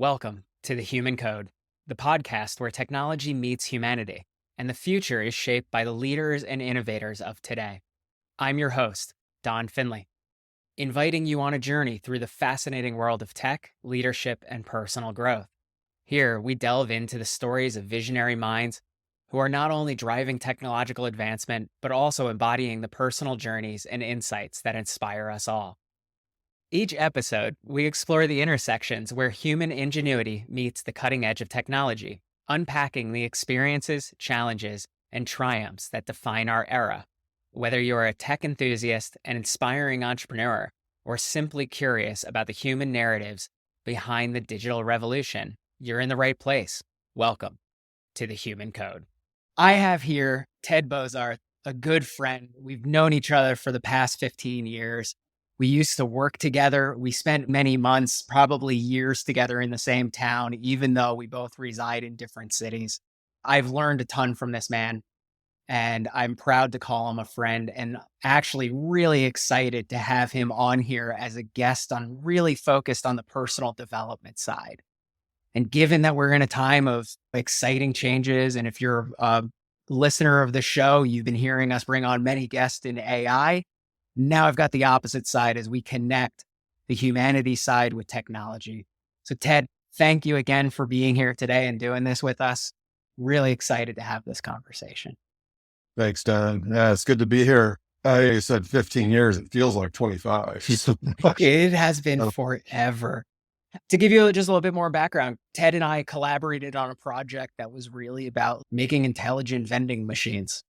Welcome to The Human Code, the podcast where technology meets humanity, and the future is shaped by the leaders and innovators of today. I'm your host, Don Finley, inviting you on a journey through the fascinating world of tech, leadership, and personal growth. Here, we delve into the stories of visionary minds who are not only driving technological advancement, but also embodying the personal journeys and insights that inspire us all. Each episode, we explore the intersections where human ingenuity meets the cutting edge of technology, unpacking the experiences, challenges, and triumphs that define our era. Whether you're a tech enthusiast, an inspiring entrepreneur, or simply curious about the human narratives behind the digital revolution, you're in the right place. Welcome to The Human Code. I have here Ted Bozarth, a good friend. We've known each other for the past 15 years. We used to work together. We spent many months, probably years together in the same town, even though we both reside in different cities. I've learned a ton from this man, and I'm proud to call him a friend, and actually really excited to have him on here as a guest really focused on the personal development side. And given that we're in a time of exciting changes, and if you're a listener of the show, you've been hearing us bring on many guests in AI. Now I've got the opposite side as we connect the humanity side with technology. So Ted, thank you again for being here today and doing this with us. Really excited to have this conversation. Thanks, Don. Yeah, it's good to be here. I said 15 years. It feels like 25. It has been forever. To give you just a little bit more background, Ted and I collaborated on a project that was really about making intelligent vending machines.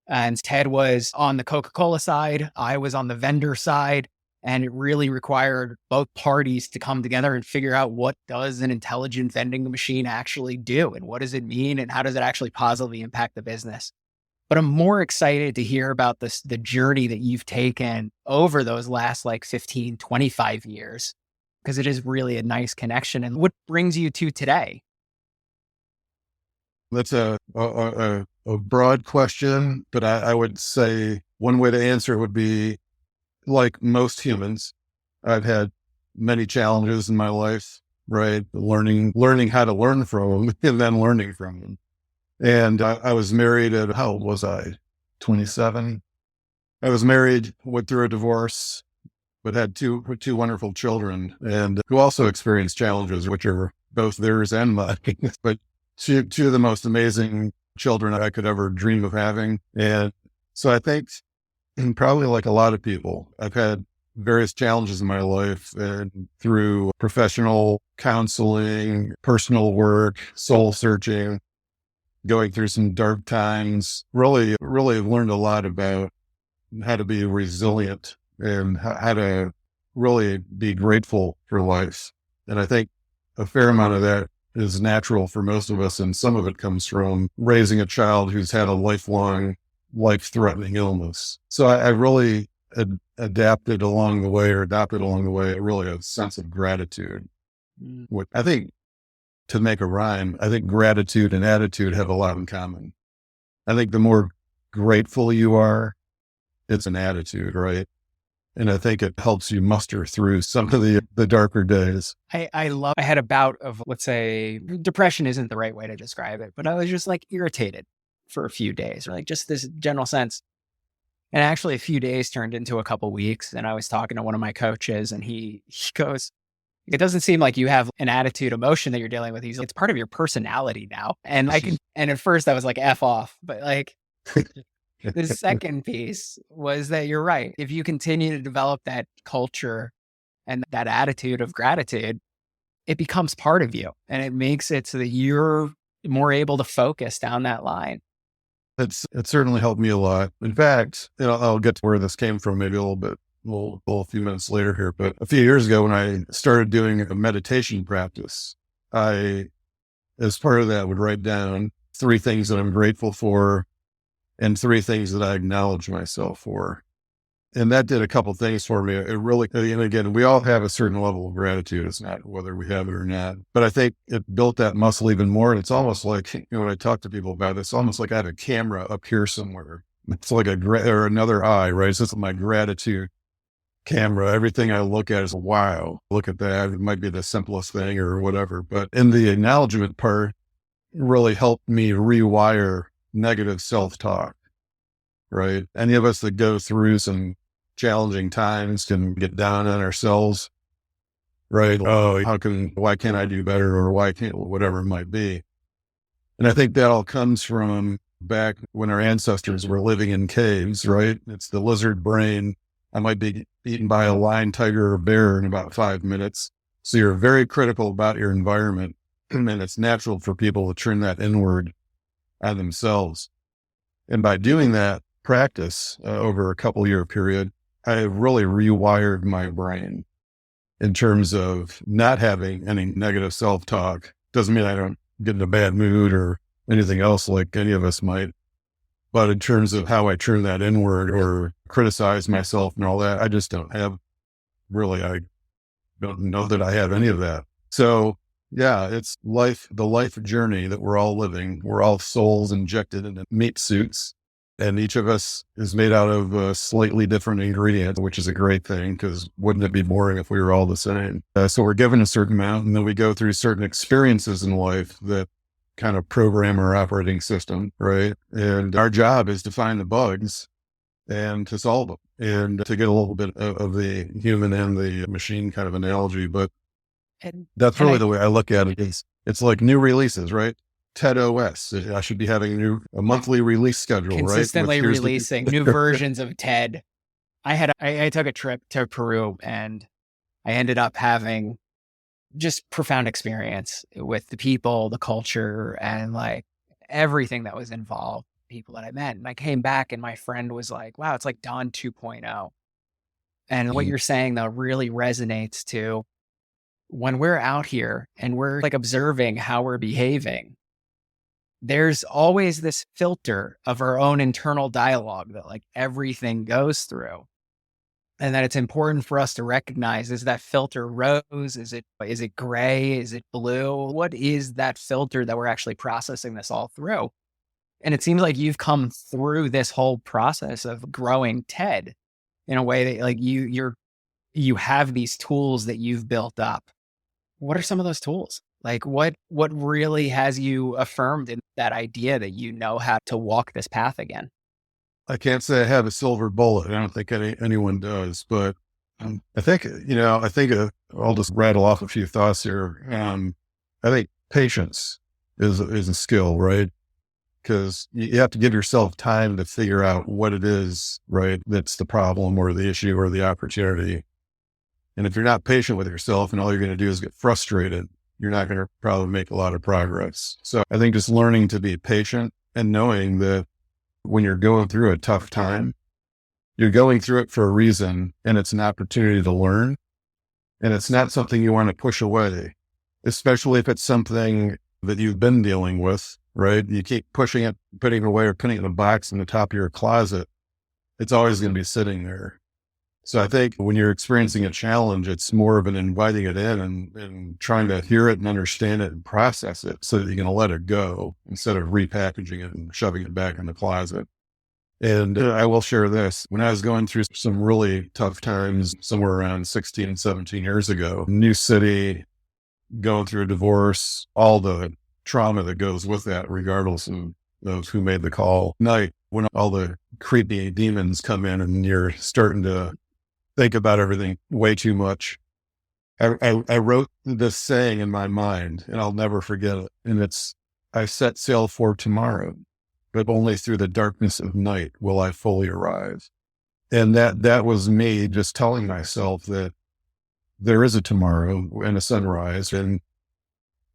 And Ted was on the Coca-Cola side, I was on the vendor side, and it really required both parties to come together and figure out what does an intelligent vending machine actually do, and what does it mean, and how does it actually positively impact the business. But I'm more excited to hear about the journey that you've taken over those last 15, 25 years, because it is really a nice connection. And what brings you to today? That's a broad question, but I would say one way to answer it would be, like most humans, I've had many challenges in my life, right? Learning how to learn from them and then learning from them. And I was married at, how old was I? 27. I was married, went through a divorce, but had two wonderful children, and who also experienced challenges, which are both theirs and mine. But two of the most amazing children I could ever dream of having. And so I think, and probably like a lot of people, I've had various challenges in my life, and through professional counseling, personal work, soul searching, going through some dark times, really learned a lot about how to be resilient and how to really be grateful for life. And I think a fair amount of that is natural for most of us. And some of it comes from raising a child who's had a lifelong, life-threatening illness. So I really adopted along the way really a sense of gratitude. What I think, to make a rhyme, I think gratitude and attitude have a lot in common. I think the more grateful you are, it's an attitude, right? And I think it helps you muster through some of the darker days. I had a bout of, let's say, depression isn't the right way to describe it, but I was just irritated for a few days, or just this general sense. And actually a few days turned into a couple weeks. And I was talking to one of my coaches, and he goes, it doesn't seem like you have an attitude emotion that you're dealing with. It's part of your personality now. And and at first I was like, F off, but the second piece was that you're right. If you continue to develop that culture and that attitude of gratitude, it becomes part of you, and it makes it so that you're more able to focus down that line. It certainly helped me a lot. In fact, I'll get to where this came from maybe a few minutes later here, but a few years ago when I started doing a meditation practice, I, as part of that, would write down 3 things that I'm grateful for and 3 things that I acknowledge myself for. And that did a couple of things for me. It really, and again, we all have a certain level of gratitude. It's not whether we have it or not, but I think it built that muscle even more. And it's almost like, when I talk to people about it, it's almost like I have a camera up here somewhere. It's like or another eye, right? It's just my gratitude camera. Everything I look at is, wow, look at that. It might be the simplest thing or whatever. But in the acknowledgement part, it really helped me rewire negative self-talk, right? Any of us that go through some challenging times can get down on ourselves, right? Oh, why can't I do better? Or why can't, whatever it might be. And I think that all comes from back when our ancestors were living in caves, right? It's the lizard brain. I might be eaten by a lion, tiger, or bear in about 5 minutes. So you're very critical about your environment. And it's natural for people to turn that inward on themselves. And by doing that practice over a couple year period, I really rewired my brain in terms of not having any negative self-talk. Doesn't mean I don't get in a bad mood or anything else like any of us might. But in terms of how I turn that inward or criticize myself and all that, I just don't have I don't know that I have any of that. So yeah, it's the life journey that we're all living. We're all souls injected into meat suits. And each of us is made out of a slightly different ingredient, which is a great thing because wouldn't it be boring if we were all the same? So we're given a certain amount and then we go through certain experiences in life that kind of program our operating system, right? And our job is to find the bugs and to solve them and to get a little bit of the human and the machine kind of analogy. But that's really the way I look at it. It's like new releases, right? Ted OS. I should be having a monthly release schedule, consistently right? releasing new versions of Ted. I took a trip to Peru and I ended up having just profound experience with the people, the culture, and like everything that was involved, people that I met. And I came back and my friend was like, wow, it's like Don 2.0. And what you're saying though really resonates to when we're out here and we're like observing how we're behaving. There's always this filter of our own internal dialogue that like everything goes through. And that it's important for us to recognize, is that filter rose? Is it gray? Is it blue? What is that filter that we're actually processing this all through? And it seems like you've come through this whole process of growing Ted in a way that like you have these tools that you've built up. What are some of those tools? Like what really has you affirmed in that idea that you know how to walk this path again? I can't say I have a silver bullet. I don't think anyone does, but I think, I'll just rattle off a few thoughts here. I think patience is a skill, right? Because you have to give yourself time to figure out what it is, right? That's the problem or the issue or the opportunity. And if you're not patient with yourself and all you're going to do is get frustrated, you're not going to probably make a lot of progress. So I think just learning to be patient and knowing that when you're going through a tough time, you're going through it for a reason and it's an opportunity to learn. And it's not something you want to push away, especially if it's something that you've been dealing with, right? You keep pushing it, putting it away or putting it in a box in the top of your closet. It's always going to be sitting there. So I think when you're experiencing a challenge, it's more of an inviting it in and trying to hear it and understand it and process it so that you're going to let it go instead of repackaging it and shoving it back in the closet. And I will share this. When I was going through some really tough times, somewhere around 16 and 17 years ago, new city, going through a divorce, all the trauma that goes with that, regardless of who made the call. Night, when all the creepy demons come in and you're starting to think about everything way too much. I wrote this saying in my mind and I'll never forget it. And it's, I set sail for tomorrow, but only through the darkness of night will I fully arrive. And that was me just telling myself that there is a tomorrow and a sunrise and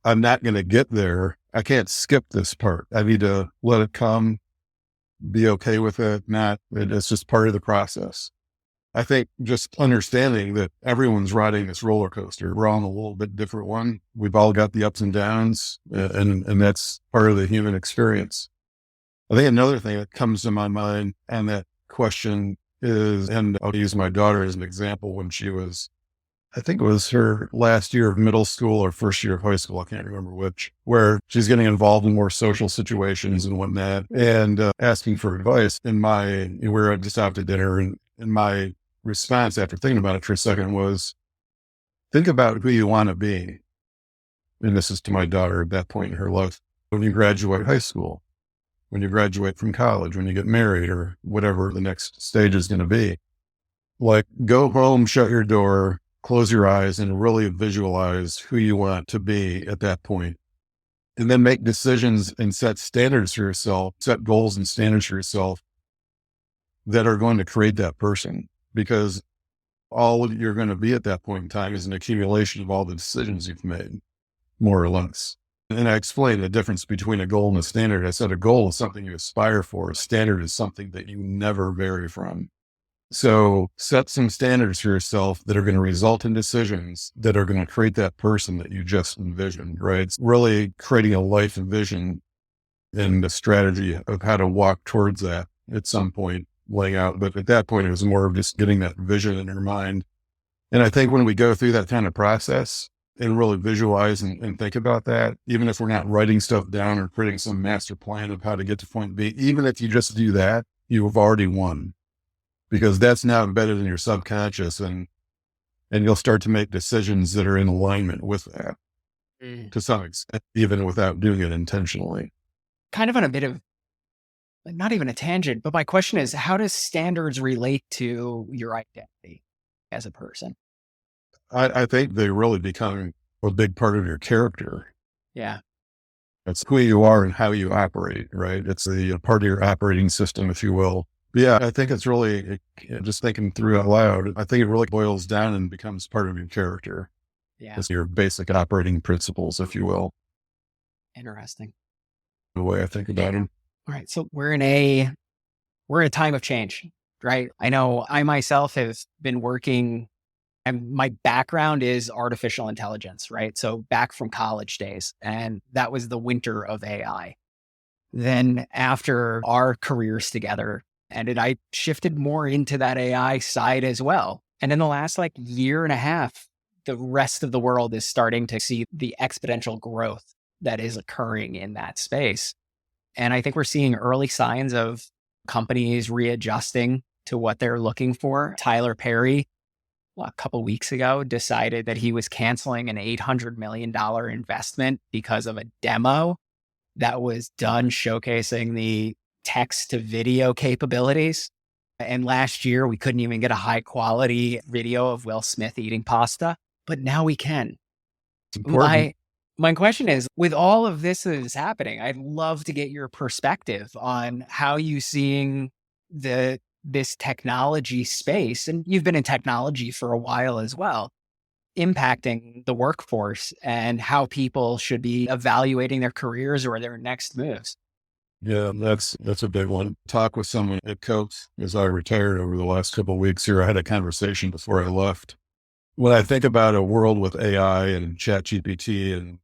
I'm not going to get there. I can't skip this part. I need to let it come, be okay with it. It's just part of the process. I think just understanding that everyone's riding this roller coaster. We're all on a little bit different one. We've all got the ups and downs, and that's part of the human experience. I think another thing that comes to my mind and that question is, and I'll use my daughter as an example when she was, I think it was her last year of middle school or first year of high school. I can't remember which, where she's getting involved in more social situations and whatnot and asking for advice. We were just out to dinner and my response after thinking about it for a second was, think about who you want to be. And this is to my daughter at that point in her life. When you graduate high school, when you graduate from college, when you get married, or whatever the next stage is going to be, like, go home, shut your door, close your eyes, and really visualize who you want to be at that point. And then make decisions and set standards for yourself, set goals and standards for yourself that are going to create that person. Because all you're going to be at that point in time is an accumulation of all the decisions you've made, more or less. And I explained the difference between a goal and a standard. I said a goal is something you aspire for. A standard is something that you never vary from. So set some standards for yourself that are going to result in decisions that are going to create that person that you just envisioned, right? It's really creating a life and vision and the strategy of how to walk towards that at some point, laying out. But at that point, it was more of just getting that vision in your mind. And I think when we go through that kind of process and really visualize and think about that, even if we're not writing stuff down or creating some master plan of how to get to point B, even if you just do that, you have already won. Because that's now embedded in your subconscious, and you'll start to make decisions that are in alignment with that to some extent, even without doing it intentionally. Kind of on a bit of, not even a tangent, but my question is, how does standards relate to your identity as a person? I think they really become a big part of your character. Yeah. It's who you are and how you operate, right? It's the part of your operating system, if you will. Yeah, I think it's really, just thinking through out loud, I think it really boils down and becomes part of your character. Yeah. It's your basic operating principles, if you will. Interesting. The way I think about them. All right. So we're in a time of change, right? I know I myself have been working, and my background is artificial intelligence, right? So back from college days, and that was the winter of AI. Then after our careers together, and I shifted more into that AI side as well. And in the last year and a half, the rest of the world is starting to see the exponential growth that is occurring in that space. And I think we're seeing early signs of companies readjusting to what they're looking for. Tyler Perry, a couple weeks ago, decided that he was canceling an $800 million investment because of a demo that was done showcasing the text to video capabilities. And last year, we couldn't even get a high quality video of Will Smith eating pasta, but now we can. My question is, with all of this that is happening, I'd love to get your perspective on how you seeing this technology space, and you've been in technology for a while as well, impacting the workforce and how people should be evaluating their careers or their next moves. Yeah, that's a big one. Talk with someone at Coates as I retired over the last couple of weeks here. I had a conversation before I left. When I think about a world with AI and ChatGPT and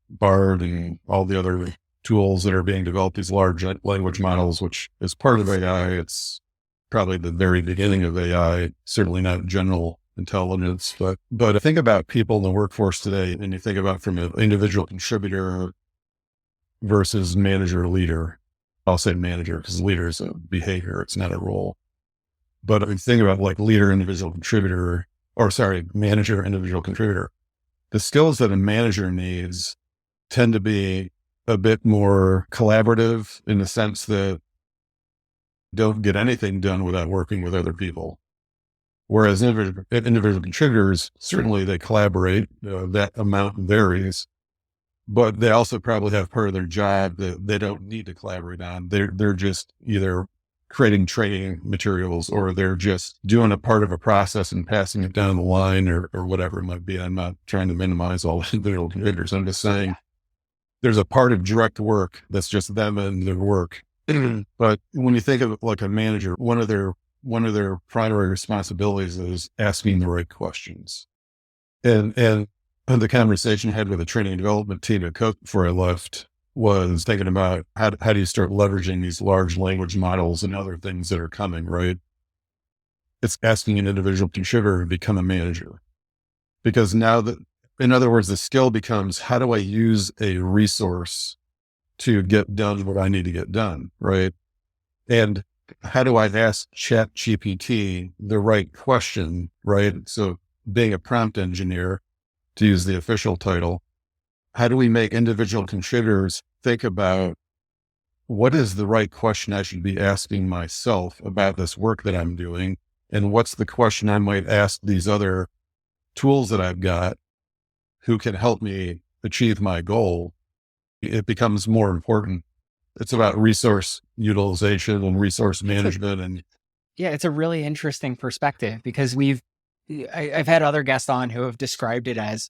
Bard and all the other tools that are being developed, these large language models, which is part of AI, it's probably the very beginning of AI, certainly not general intelligence. But I think about people in the workforce today, and you think about from an individual contributor versus manager leader. I'll say manager because leader is a behavior. It's not a role. But if you think about leader, individual contributor, manager, individual contributor, the skills that a manager needs tend to be a bit more collaborative in the sense that don't get anything done without working with other people. Whereas individual contributors, certainly they collaborate, that amount varies. But they also probably have part of their job that they don't need to collaborate on. They're just either creating training materials or they're just doing a part of a process and passing it down the line or whatever it might be. I'm not trying to minimize all individual contributors. I'm just saying there's a part of direct work that's just them and their work. But when you think of a manager, one of their primary responsibilities is asking the right questions. And the conversation I had with the training and development team at Coke before I left was thinking about how do you start leveraging these large language models and other things that are coming, right? It's asking an individual contributor to become a manager. Because now in other words, the skill becomes, how do I use a resource to get done what I need to get done, right? And how do I ask Chat GPT the right question, right? So being a prompt engineer, to use the official title, how do we make individual contributors think about what is the right question I should be asking myself about this work that I'm doing? And what's the question I might ask these other tools that I've got who can help me achieve my goal? It becomes more important. It's about resource utilization and resource management. And Yeah, it's a really interesting perspective because I've had other guests on who have described it as,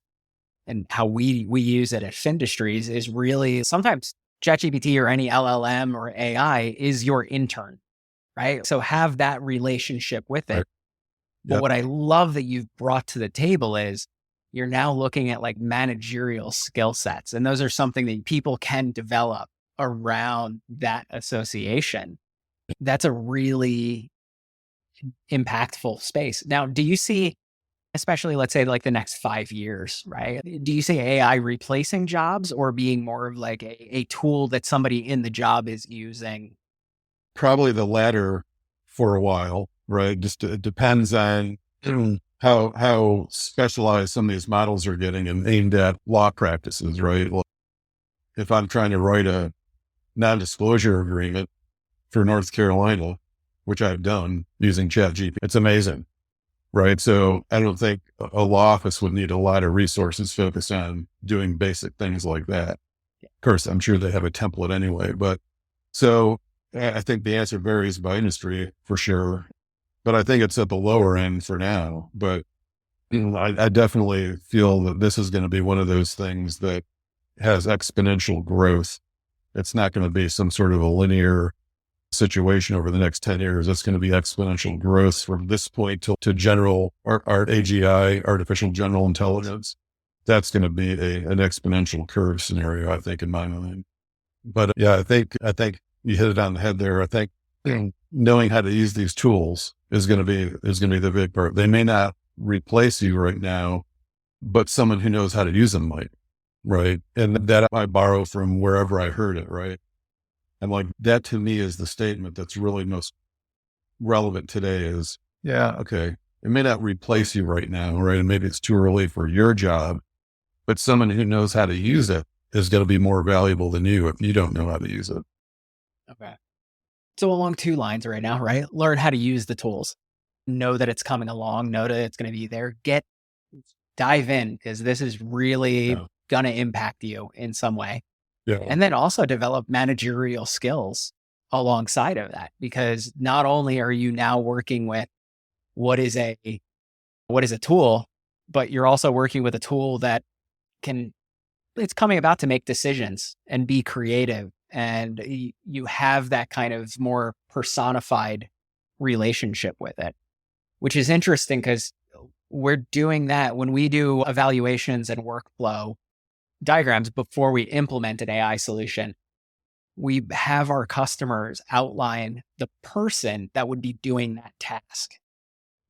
and how we use it at Findustries is really sometimes ChatGPT or any LLM or AI is your intern, right? So have that relationship with it. right, But yep, what I love that you've brought to the table is you're now looking at like managerial skill sets. And those are something that people can develop around that association. That's a really impactful space. Now, do you see, especially let's say like the next 5 years, right? Do you see AI replacing jobs or being more of like a tool that somebody in the job is using? probably the latter for a while, right? Just it depends on how specialized some of these models are getting and aimed at law practices, right? Well, if I'm trying to write a non-disclosure agreement for North Carolina, which I've done using ChatGPT, it's amazing, right? So I don't think a law office would need a lot of resources focused on doing basic things like that. Of course, I'm sure they have a template anyway, but so I think the answer varies by industry for sure, but I think it's at the lower end for now. But I definitely feel that this is going to be one of those things that has exponential growth. It's not going to be some sort of a linear situation over the next 10 years. It's going to be exponential growth from this point to general AGI, artificial general intelligence. That's going to be an exponential curve scenario, I think, in my mind. But yeah, I think you hit it on the head there. I think knowing how to use these tools is going to be the big part. They may not replace you right now, but someone who knows how to use them might, right? And that I borrow from wherever I heard it, right? And like that to me is the statement that's really most relevant today is, yeah, okay, it may not replace you right now, right? And maybe it's too early for your job, but someone who knows how to use it is going to be more valuable than you if you don't know how to use it. Okay. So along two lines right now, right? Learn how to use the tools. Know that it's coming along, know that it's going to be there. Dive in because this is really Yeah. going to impact you in some way. Yeah. And then also develop managerial skills alongside of that, because not only are you now working with what is a tool, but you're also working with a tool that can it's coming about to make decisions and be creative. And you have that kind of more personified relationship with it, which is interesting because we're doing that when we do evaluations and workflow diagrams before we implement an AI solution. We have our customers outline the person that would be doing that task,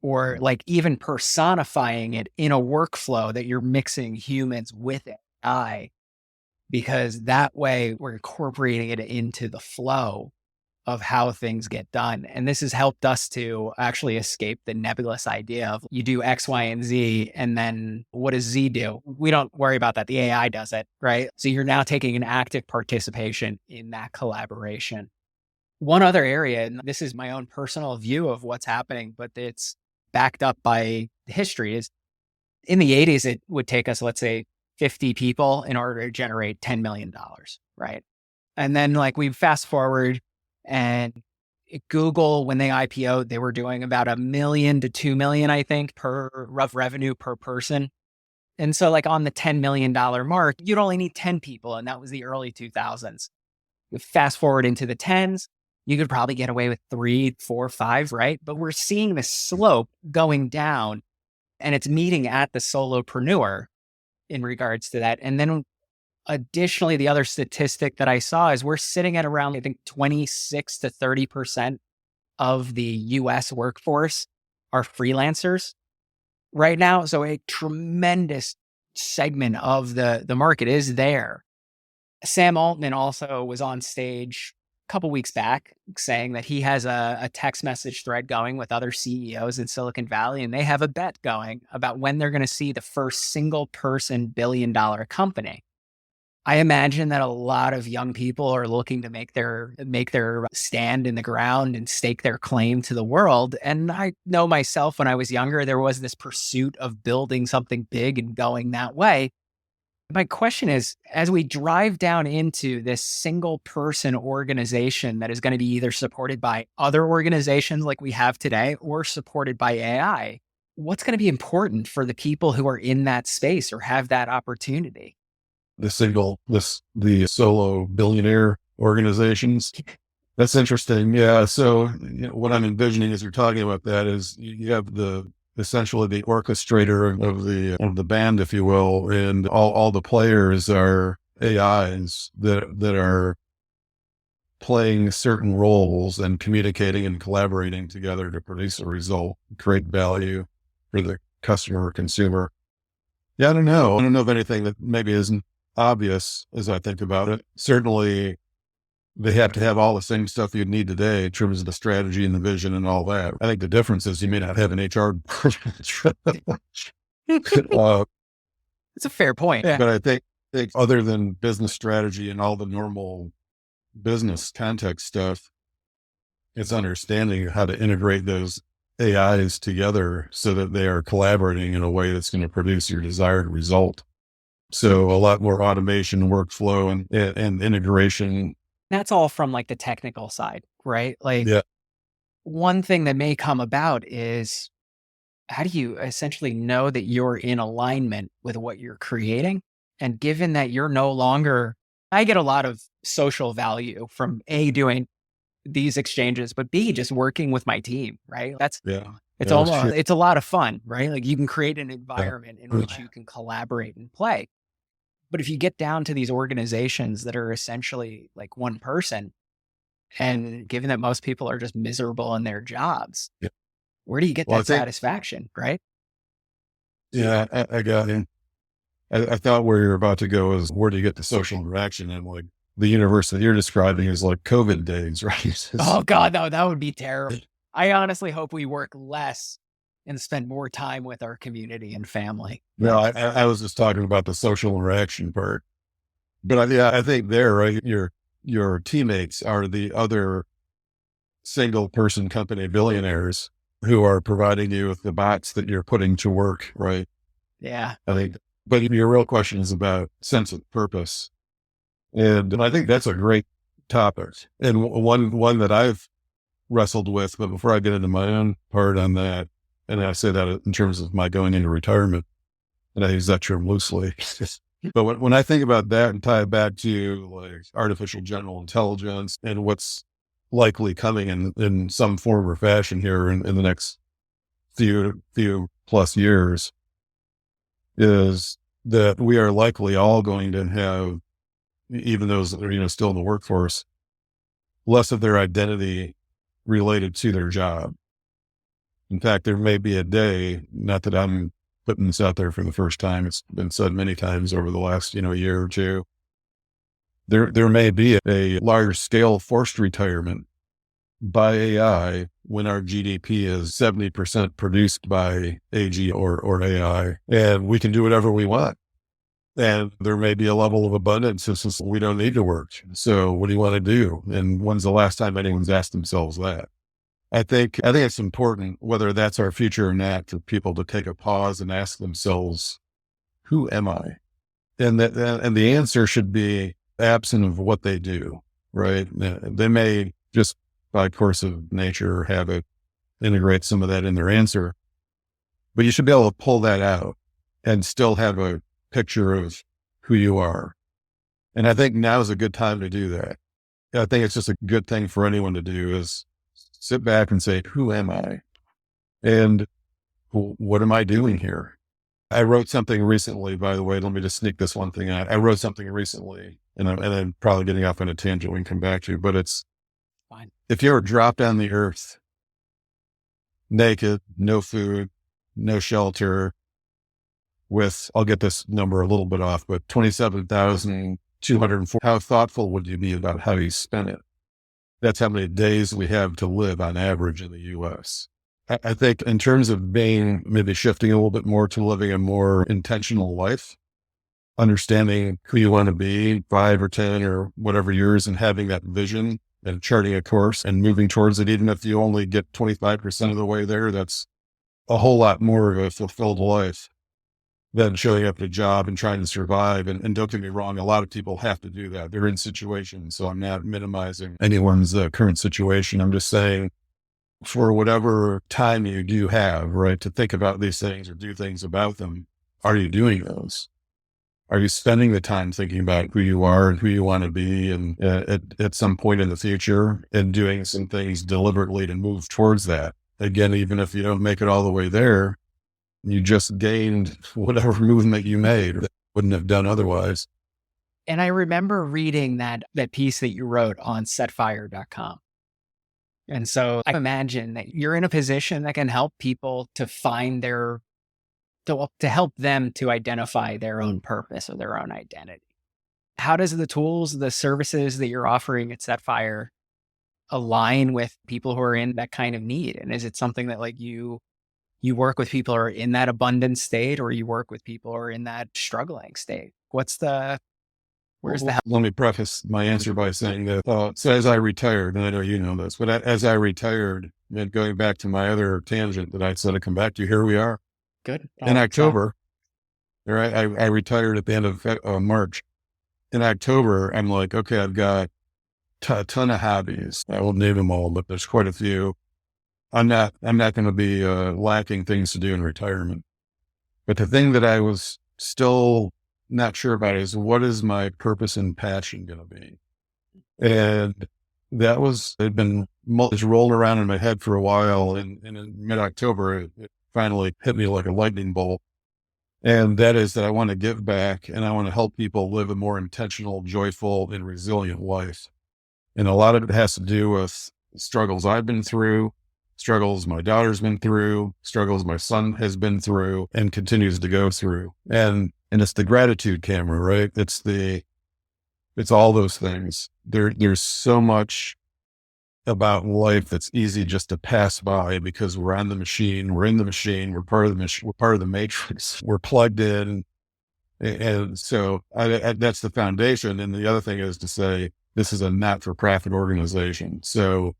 or like even personifying it in a workflow that you're mixing humans with AI, because that way we're incorporating it into the flow of how things get done. And this has helped us to actually escape the nebulous idea of you do X, Y, and Z, and then what does Z do? We don't worry about that. The AI does it, right? So you're now taking an active participation in that collaboration. One other area, and this is my own personal view of what's happening, but it's backed up by history, is in the 80s, it would take us, let's say, 50 people in order to generate $10 million, right? And then like we fast forward and Google, when they IPO'd, they were doing about $1 million to 2 million, I think, per rough revenue per person. And so like on the $10 million mark, you'd only need 10 people. And that was the early 2000s. You fast forward into the tens, you could probably get away with 3, 4, 5, right? But we're seeing the slope going down and it's meeting at the solopreneur in regards to that. And then additionally, the other statistic that I saw is we're sitting at around, I think, 26 to 30% of the US workforce are freelancers right now. So a tremendous segment of the market is there. Sam Altman also was on stage couple weeks back saying that he has a text message thread going with other CEOs in Silicon Valley, and they have a bet going about when they're going to see the first single person $1 billion company. I imagine that a lot of young people are looking to make their stand in the ground and stake their claim to the world. And I know myself, when I was younger, there was this pursuit of building something big and going that way. My question is, as we drive down into this single person organization that is going to be either supported by other organizations like we have today or supported by AI, what's going to be important for the people who are in that space or have that opportunity? The solo billionaire organizations. That's interesting. Yeah. So what I'm envisioning as you're talking about that is you have essentially the orchestrator of the band, if you will, and all the players are AIs that are playing certain roles and communicating and collaborating together to produce a result, create value for the customer or consumer. Yeah, I don't know. I don't know of anything that maybe isn't obvious as I think about it. Certainly, they have to have all the same stuff you'd need today in terms of the strategy and the vision and all that. I think the difference is you may not have an HR department. It's a fair point. Yeah. But I think other than business strategy and all the normal business context stuff, it's understanding how to integrate those AIs together so that they are collaborating in a way that's going to produce your desired result. So a lot more automation, workflow, and integration. That's all from like the technical side, right? Like Yeah. one thing that may come about is, how do you essentially know that you're in alignment with what you're creating? And given that you're no longer, I get a lot of social value from A, doing these exchanges, but B, just working with my team, right? It's a lot of fun, right? Like you can create an environment in which you can collaborate and play. But if you get down to these organizations that are essentially like one person, and given that most people are just miserable in their jobs, where do you get that satisfaction, right? Yeah, I got it. I thought where you're about to go is where do you get the social interaction? And like the universe that you're describing is like COVID days, right? Oh God, no, that would be terrible. I honestly hope we work less and spend more time with our community and family. No, I was just talking about the social interaction part. But I think right, your teammates are the other single person company billionaires who are providing you with the bots that you're putting to work, right? Yeah. I think, but your real question is about sense of purpose. And I think that's a great topic. And one that I've wrestled with, but before I get into my own part on that, and I say that in terms of my going into retirement, and I use that term loosely. But when I think about that and tie it back to like artificial general intelligence and what's likely coming in some form or fashion here in the next few plus years, is that we are likely all going to have, even those that are, still in the workforce, less of their identity related to their job. In fact, there may be a day, not that I'm putting this out there for the first time, it's been said many times over the last, year or two. There may be a large scale forced retirement by AI when our GDP is 70% produced by AG or AI, and we can do whatever we want. And there may be a level of abundance since we don't need to work. So what do you want to do? And when's the last time anyone's asked themselves that? I think it's important, whether that's our future or not, for people to take a pause and ask themselves, who am I? And the answer should be absent of what they do, right? They may just by course of nature or habit integrate some of that in their answer, but you should be able to pull that out and still have a picture of who you are. And I think now is a good time to do that. I think it's just a good thing for anyone to do is sit back and say, who am I? And what am I doing here? I wrote something recently, by the way, let me just sneak this one thing out. I wrote something recently and I'm probably getting off on a tangent we can come back to, but it's fine. If you were dropped on the earth, naked, no food, no shelter, with, I'll get this number a little bit off, but 27,204, how thoughtful would you be about how you spent it? That's how many days we have to live on average in the US. I think in terms of being maybe shifting a little bit more to living a more intentional life, understanding who you want to be 5 or 10 or whatever years and having that vision and charting a course and moving towards it. Even if you only get 25% of the way there, that's a whole lot more of a fulfilled life than showing up at a job and trying to survive. And don't get me wrong, a lot of people have to do that. They're in situations. So I'm not minimizing anyone's current situation. I'm just saying for whatever time you do have, right, to think about these things or do things about them, are you doing those? Are you spending the time thinking about who you are and who you want to be and at some point in the future and doing some things deliberately to move towards that? Again, even if you don't make it all the way there, you just gained whatever movement you made that wouldn't have done otherwise. And I remember reading that piece that you wrote on setfire.com. And so I imagine that you're in a position that can help people to find to help them to identify their own purpose or their own identity. How does the tools, the services that you're offering at Setfire align with people who are in that kind of need? And is it something that like you work with people who are in that abundant state, or you work with people who are in that struggling state? Where's the help? Let me preface my answer by saying that, so as I retired, and I know you know this, but as I retired, and going back to my other tangent that I said I'd come back to, here we are. Good. In October, I retired at the end of March. In October, I'm like, okay, I've got a ton of hobbies. I won't name them all, but there's quite a few. I'm not going to be lacking things to do in retirement. But the thing that I was still not sure about is, what is my purpose and passion going to be? And that had been rolled around in my head for a while. And in mid-October, it finally hit me like a lightning bolt. And that is that I want to give back and I want to help people live a more intentional, joyful, and resilient life. And a lot of it has to do with struggles I've been through, struggles my daughter's been through, struggles my son has been through and continues to go through. And it's the gratitude camera, right? It's all those things. There's so much about life that's easy just to pass by because we're on the machine, we're in the machine, we're part of the machine, we're part of the matrix, we're plugged in. And so that's the foundation. And the other thing is to say, this is a not-for-profit organization. So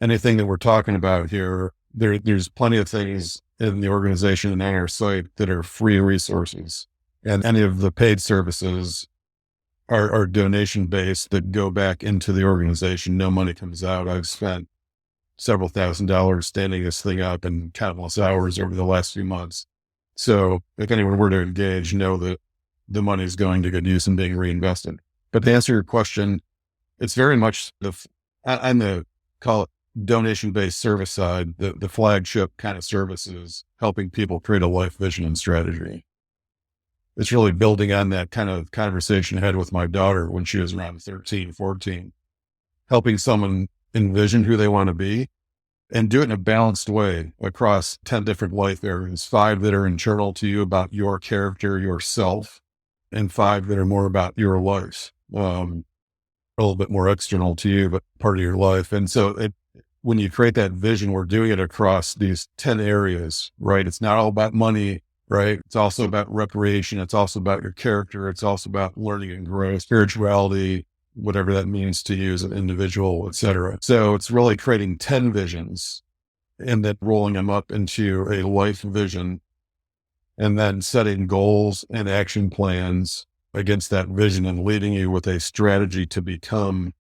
anything that we're talking about here, there's plenty of things in the organization and on our site that are free resources. And any of the paid services are donation-based that go back into the organization. No money comes out. I've spent several $1,000s standing this thing up and countless hours over the last few months. So if anyone were to engage, know that the money is going to good use and being reinvested. But to answer your question, it's very much on the, call it, donation-based service side, the flagship kind of services, helping people create a life vision and strategy. It's really building on that kind of conversation I had with my daughter when she was around 13, 14, helping someone envision who they want to be and do it in a balanced way across 10 different life areas, 5 that are internal to you about your character, yourself, and 5 that are more about your life, a little bit more external to you, but part of your life. And so when you create that vision, we're doing it across these 10 areas, right? It's not all about money, right? It's also about recreation. It's also about your character. It's also about learning and growth, spirituality, whatever that means to you as an individual, et cetera. So it's really creating 10 visions and then rolling them up into a life vision and then setting goals and action plans against that vision and leading you with a strategy to become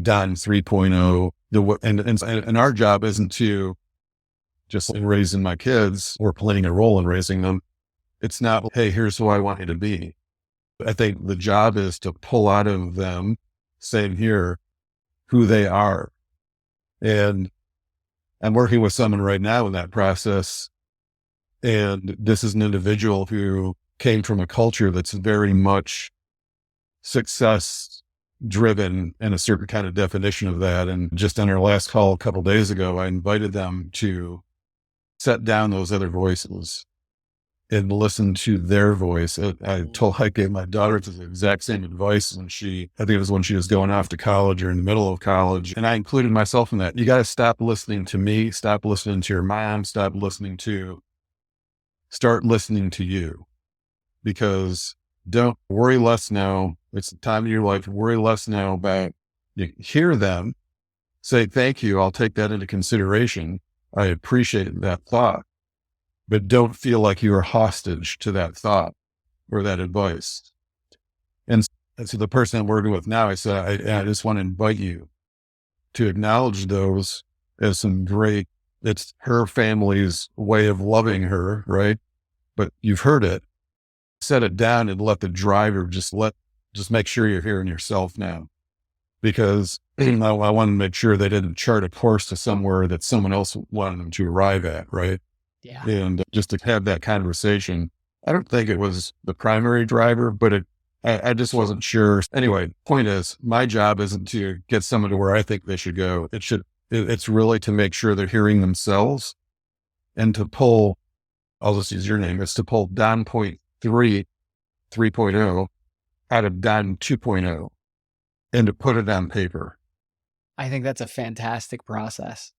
Don 3.0. And our job isn't to just in raising my kids or playing a role in raising them. It's not, hey, here's who I want you to be. I think the job is to pull out of them, same here, who they are. And I'm working with someone right now in that process. And this is an individual who came from a culture that's very much success driven and a certain kind of definition of that. And just on our last call a couple of days ago, I invited them to set down those other voices and listen to their voice. I gave my daughter the exact same advice when I think it was when she was going off to college or in the middle of college. And I included myself in that. You got to stop listening to me, stop listening to your mom, start listening to you, because don't worry less now. It's the time of your life. Worry less now about, you hear them say, thank you. I'll take that into consideration. I appreciate that thought, but don't feel like you are hostage to that thought or that advice. And so the person I'm working with now, I said, I just want to invite you to acknowledge those as it's her family's way of loving her, right? But you've heard it, set it down and let the driver just make sure you're hearing yourself now. Because I want to make sure they didn't chart a course to somewhere that someone else wanted them to arrive at, right? Yeah. And just to have that conversation, I don't think it was the primary driver, but I just wasn't sure. Anyway, point is, my job isn't to get someone to where I think they should go. It's really to make sure they're hearing themselves, and to pull, I'll just use your name, it's to pull Don 3.0 out of Don 2.0 and to put it on paper. I think that's a fantastic process.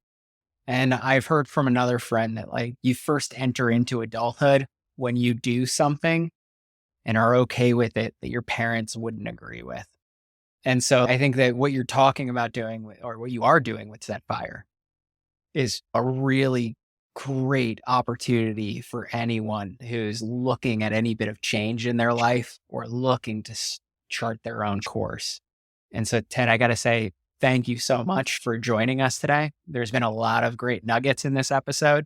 And I've heard from another friend that like you first enter into adulthood when you do something and are okay with it that your parents wouldn't agree with. And so I think that what you're talking about doing, or what you are doing with Setfire, is a really great opportunity for anyone who's looking at any bit of change in their life or looking to chart their own course. And so, Ted, I got to say, thank you so much for joining us today. There's been a lot of great nuggets in this episode.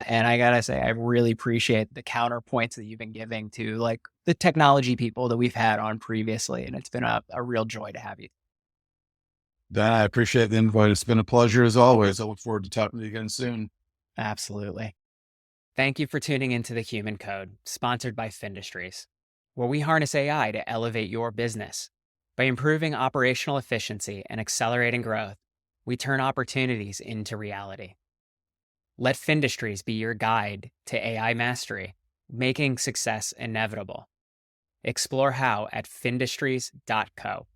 And I got to say, I really appreciate the counterpoints that you've been giving to like the technology people that we've had on previously. And it's been a real joy to have you. Don, I appreciate the invite. It's been a pleasure as always. I look forward to talking to you again soon. Absolutely. Thank you for tuning into The Human Code, sponsored by Findustries, where we harness AI to elevate your business. By improving operational efficiency and accelerating growth, we turn opportunities into reality. Let Findustries be your guide to AI mastery, making success inevitable. Explore how at findustries.co.